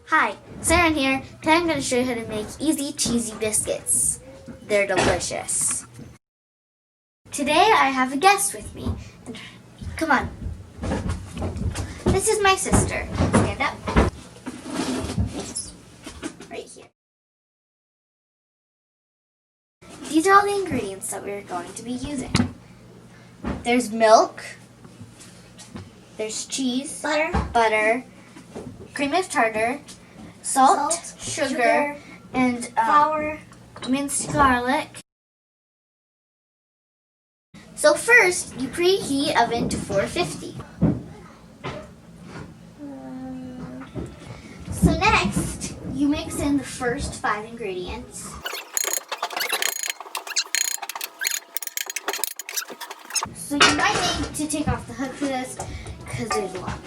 Hi, Saren here. Today I'm going to show you how to make easy cheesy biscuits. They're delicious. Today I have a guest with me. Come on. This is my sister. Stand up. Right here. These are all the ingredients that we're going to be using. There's milk. There's cheese. Butter. Cream of tartar. Salt, sugar, and flour, minced garlic. So first, you preheat oven to 450. So next, you mix in the first 5 ingredients. So you might need to take off the hood for this because there's a lot.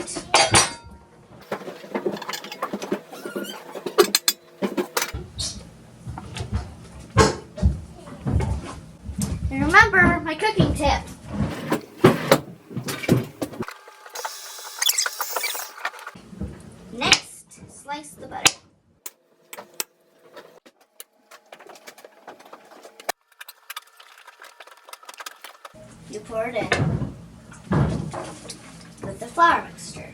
And remember my cooking tip. Next, slice the butter. You pour it in with the flour mixture.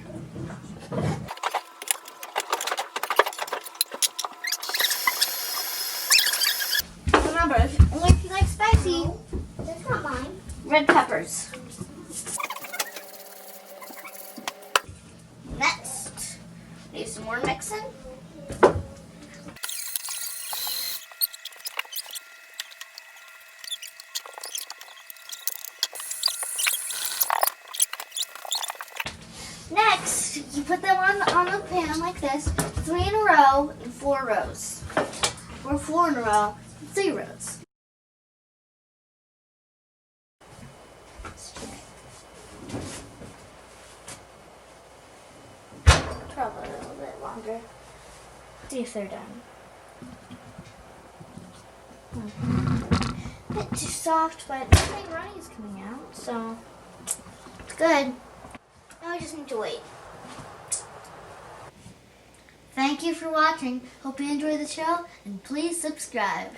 Remember, only if you like spicy. That's not mine. Red peppers. Next, need some more mixing. Next, you put them on the pan like this, 3 in a row in 4 rows. Or 4 in a row in 3 rows. Probably a little bit longer. See if they're done. A bit too soft, but nothing runny is coming out, so it's good. Now I just need to wait. Thank you for watching. Hope you enjoyed the show, and please subscribe.